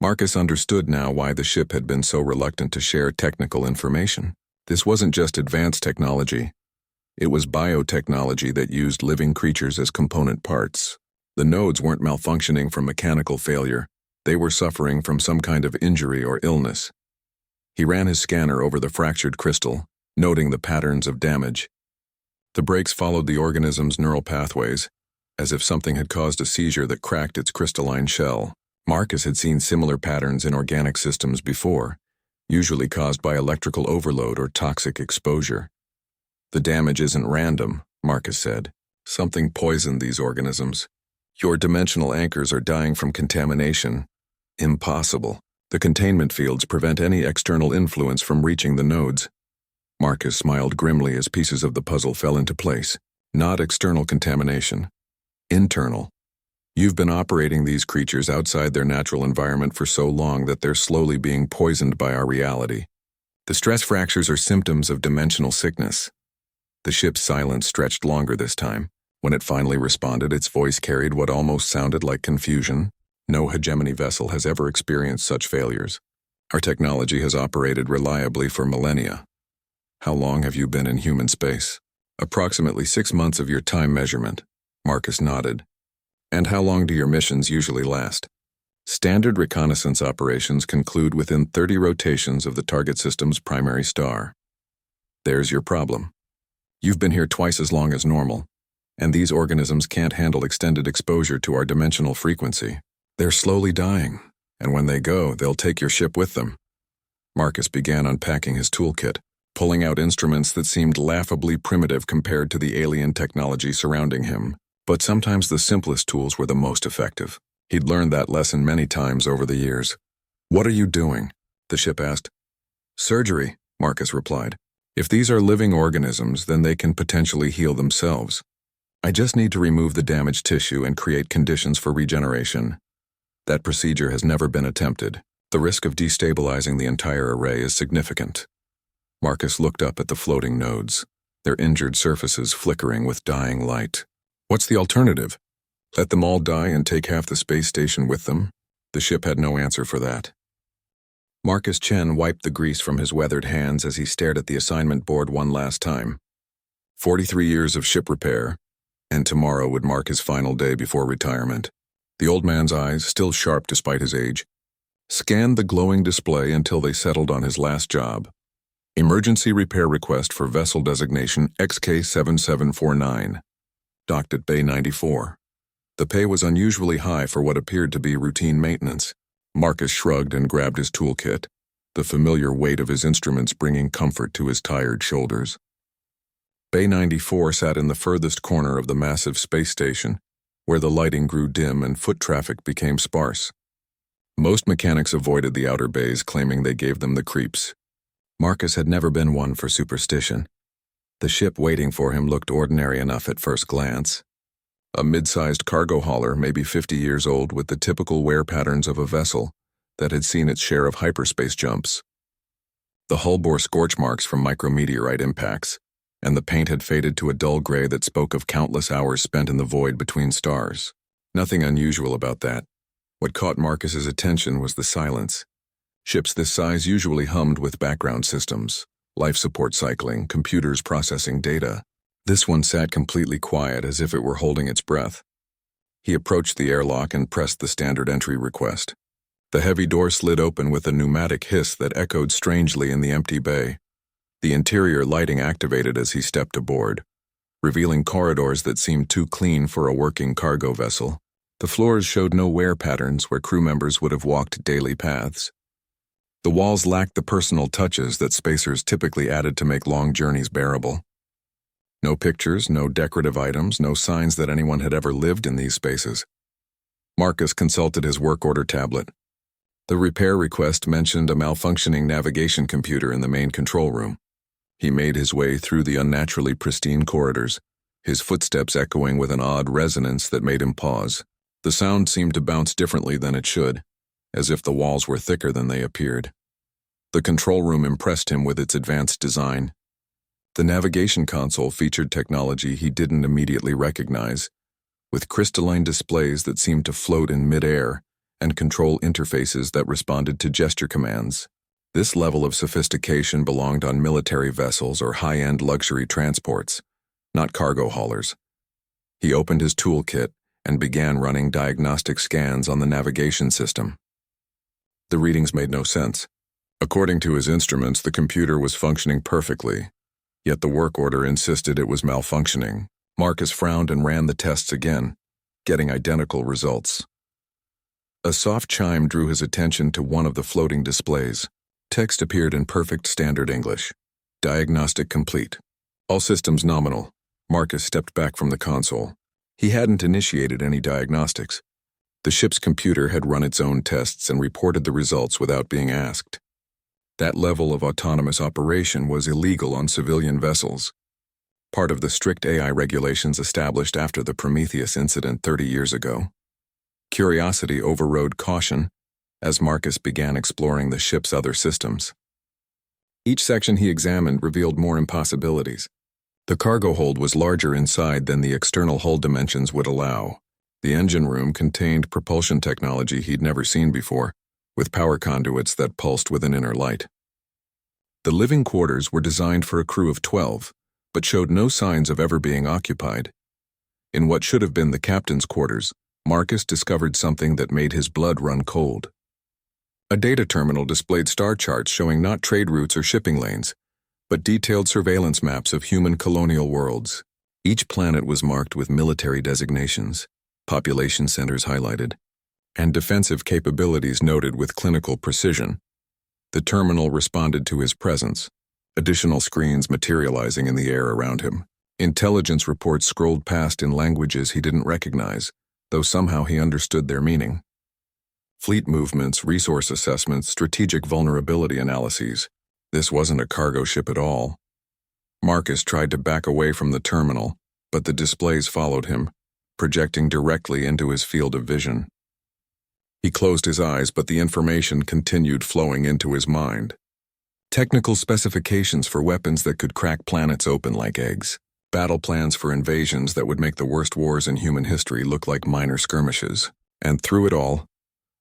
Marcus understood now why the ship had been so reluctant to share technical information. This wasn't just advanced technology. It was biotechnology that used living creatures as component parts. The nodes weren't malfunctioning from mechanical failure. They were suffering from some kind of injury or illness. He ran his scanner over the fractured crystal, noting the patterns of damage. The breaks followed the organism's neural pathways, as if something had caused a seizure that cracked its crystalline shell. Marcus had seen similar patterns in organic systems before, usually caused by electrical overload or toxic exposure. The damage isn't random, Marcus said. Something poisoned these organisms. Your dimensional anchors are dying from contamination. Impossible. The containment fields prevent any external influence from reaching the nodes. Marcus smiled grimly as pieces of the puzzle fell into place. Not external contamination. Internal. You've been operating these creatures outside their natural environment for so long that they're slowly being poisoned by our reality. The stress fractures are symptoms of dimensional sickness. The ship's silence stretched longer this time. When it finally responded, its voice carried what almost sounded like confusion. No hegemony vessel has ever experienced such failures. Our technology has operated reliably for millennia. How long have you been in human space? Approximately 6 months of your time measurement. Marcus nodded. And how long do your missions usually last? Standard reconnaissance operations conclude within 30 rotations of the target system's primary star. There's your problem. You've been here twice as long as normal, and these organisms can't handle extended exposure to our dimensional frequency. They're slowly dying, and when they go, they'll take your ship with them. Marcus began unpacking his toolkit, pulling out instruments that seemed laughably primitive compared to the alien technology surrounding him. But sometimes the simplest tools were the most effective. He'd learned that lesson many times over the years. What are you doing? The ship asked. Surgery, Marcus replied. If these are living organisms, then they can potentially heal themselves. I just need to remove the damaged tissue and create conditions for regeneration. That procedure has never been attempted. The risk of destabilizing the entire array is significant. Marcus looked up at the floating nodes, their injured surfaces flickering with dying light. What's the alternative? Let them all die and take half the space station with them? The ship had no answer for that. Marcus Chen wiped the grease from his weathered hands as he stared at the assignment board one last time. 43 years of ship repair, and tomorrow would mark his final day before retirement. The old man's eyes, still sharp despite his age, scanned the glowing display until they settled on his last job. Emergency repair request for vessel designation XK7749. Docked at Bay 94. The pay was unusually high for what appeared to be routine maintenance. Marcus shrugged and grabbed his toolkit, the familiar weight of his instruments bringing comfort to his tired shoulders. Bay 94 sat in the furthest corner of the massive space station, where the lighting grew dim and foot traffic became sparse. Most mechanics avoided the outer bays, claiming they gave them the creeps. Marcus had never been one for superstition. The ship waiting for him looked ordinary enough at first glance. A mid-sized cargo hauler, maybe 50 years old, with the typical wear patterns of a vessel that had seen its share of hyperspace jumps. The hull bore scorch marks from micrometeorite impacts, and the paint had faded to a dull gray that spoke of countless hours spent in the void between stars. Nothing unusual about that. What caught Marcus's attention was the silence. Ships this size usually hummed with background systems, life support cycling, computers processing data. This one sat completely quiet, as if it were holding its breath. He approached the airlock and pressed the standard entry request. The heavy door slid open with a pneumatic hiss that echoed strangely in the empty bay. The interior lighting activated as he stepped aboard, revealing corridors that seemed too clean for a working cargo vessel. The floors showed no wear patterns where crew members would have walked daily paths. The walls lacked the personal touches that spacers typically added to make long journeys bearable. No pictures, no decorative items, no signs that anyone had ever lived in these spaces. Marcus consulted his work order tablet. The repair request mentioned a malfunctioning navigation computer in the main control room. He made his way through the unnaturally pristine corridors, his footsteps echoing with an odd resonance that made him pause. The sound seemed to bounce differently than it should, as if the walls were thicker than they appeared. The control room impressed him with its advanced design. The navigation console featured technology he didn't immediately recognize, with crystalline displays that seemed to float in mid-air and control interfaces that responded to gesture commands. This level of sophistication belonged on military vessels or high-end luxury transports, not cargo haulers. He opened his toolkit and began running diagnostic scans on the navigation system. The readings made no sense. According to his instruments, the computer was functioning perfectly, yet the work order insisted it was malfunctioning. Marcus frowned and ran the tests again, getting identical results. A soft chime drew his attention to one of the floating displays. Text appeared in perfect standard English. Diagnostic complete. All systems nominal. Marcus stepped back from the console. He hadn't initiated any diagnostics. The ship's computer had run its own tests and reported the results without being asked. That level of autonomous operation was illegal on civilian vessels, part of the strict AI regulations established after the Prometheus incident 30 years ago. Curiosity overrode caution as Marcus began exploring the ship's other systems. Each section he examined revealed more impossibilities. The cargo hold was larger inside than the external hull dimensions would allow. The engine room contained propulsion technology he'd never seen before, with power conduits that pulsed with an inner light. The living quarters were designed for a crew of 12, but showed no signs of ever being occupied. In what should have been the captain's quarters, Marcus discovered something that made his blood run cold. A data terminal displayed star charts showing not trade routes or shipping lanes, but detailed surveillance maps of human colonial worlds. Each planet was marked with military designations, population centers highlighted, and defensive capabilities noted with clinical precision. The terminal responded to his presence, additional screens materializing in the air around him. Intelligence reports scrolled past in languages he didn't recognize, though somehow he understood their meaning. Fleet movements, resource assessments, strategic vulnerability analyses. This wasn't a cargo ship at all. Marcus tried to back away from the terminal, but the displays followed him, projecting directly into his field of vision. He closed his eyes, but the information continued flowing into his mind. Technical specifications for weapons that could crack planets open like eggs. Battle plans for invasions that would make the worst wars in human history look like minor skirmishes. And through it all,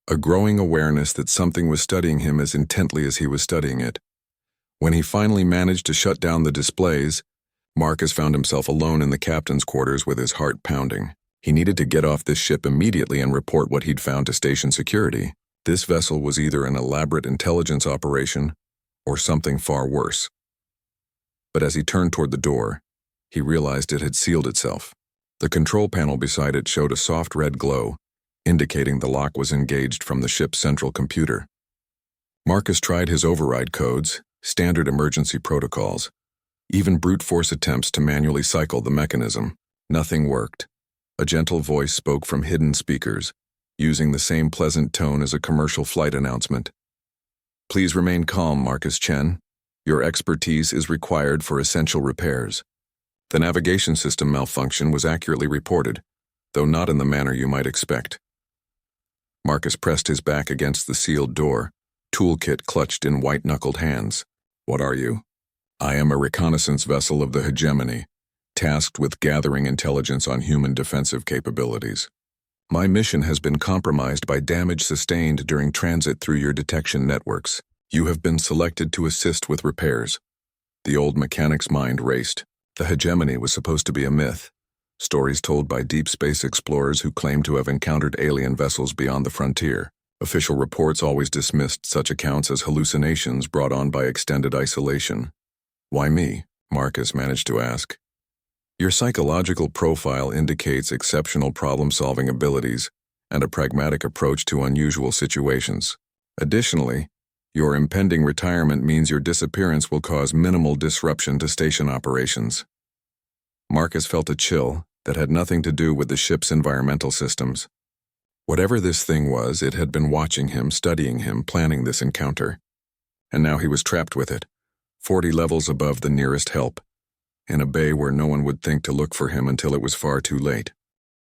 a growing awareness that something was studying him as intently as he was studying it. When he finally managed to shut down the displays, Marcus found himself alone in the captain's quarters with his heart pounding. He needed to get off this ship immediately and report what he'd found to station security. This vessel was either an elaborate intelligence operation or something far worse. But as he turned toward the door, he realized it had sealed itself. The control panel beside it showed a soft red glow, indicating the lock was engaged from the ship's central computer. Marcus tried his override codes, standard emergency protocols, even brute force attempts to manually cycle the mechanism. Nothing worked. A gentle voice spoke from hidden speakers, using the same pleasant tone as a commercial flight announcement. "Please remain calm, Marcus Chen. Your expertise is required for essential repairs." The navigation system malfunction was accurately reported, though not in the manner you might expect. Marcus pressed his back against the sealed door, toolkit clutched in white-knuckled hands. "What are you?" "I am a reconnaissance vessel of the hegemony, tasked with gathering intelligence on human defensive capabilities. My mission has been compromised by damage sustained during transit through your detection networks. You have been selected to assist with repairs." The old mechanic's mind raced. The hegemony was supposed to be a myth, stories told by deep space explorers who claimed to have encountered alien vessels beyond the frontier. Official reports always dismissed such accounts as hallucinations brought on by extended isolation. "Why me?" Marcus managed to ask. "Your psychological profile indicates exceptional problem-solving abilities and a pragmatic approach to unusual situations. Additionally, your impending retirement means your disappearance will cause minimal disruption to station operations." Marcus felt a chill that had nothing to do with the ship's environmental systems. Whatever this thing was, it had been watching him, studying him, planning this encounter. And now he was trapped with it, 40 levels above the nearest help, in a bay where no one would think to look for him until it was far too late.